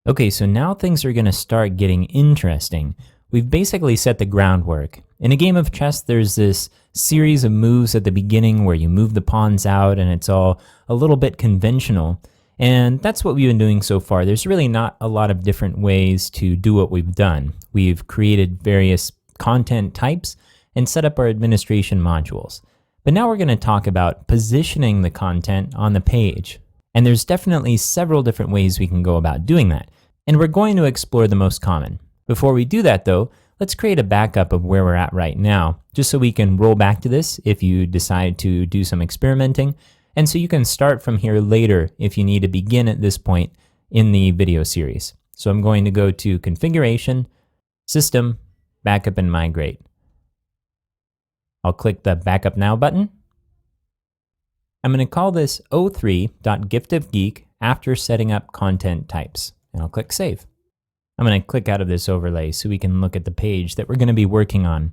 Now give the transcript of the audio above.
Okay, so now things are going to start getting interesting. We've basically set the groundwork. In a game of chess, there's this series of moves at the beginning where you move the pawns out and it's all a little bit conventional. And that's what we've been doing so far. There's really not a lot of different ways to do what we've done. We've created various content types and set up our administration modules. But now we're going to talk about positioning the content on the page. And there's definitely several different ways we can go about doing that. And we're going to explore the most common. Before we do that though, let's create a backup of where we're at right now, just so we can roll back to this if you decide to do some experimenting, and so you can start from here later if you need to begin at this point in the video series. So I'm going to go to Configuration, System, Backup and Migrate. I'll click the Backup Now button. I'm going to call this o3.giftofgeek after setting up content types, and I'll click Save. I'm going to click out of this overlay so we can look at the page that we're going to be working on.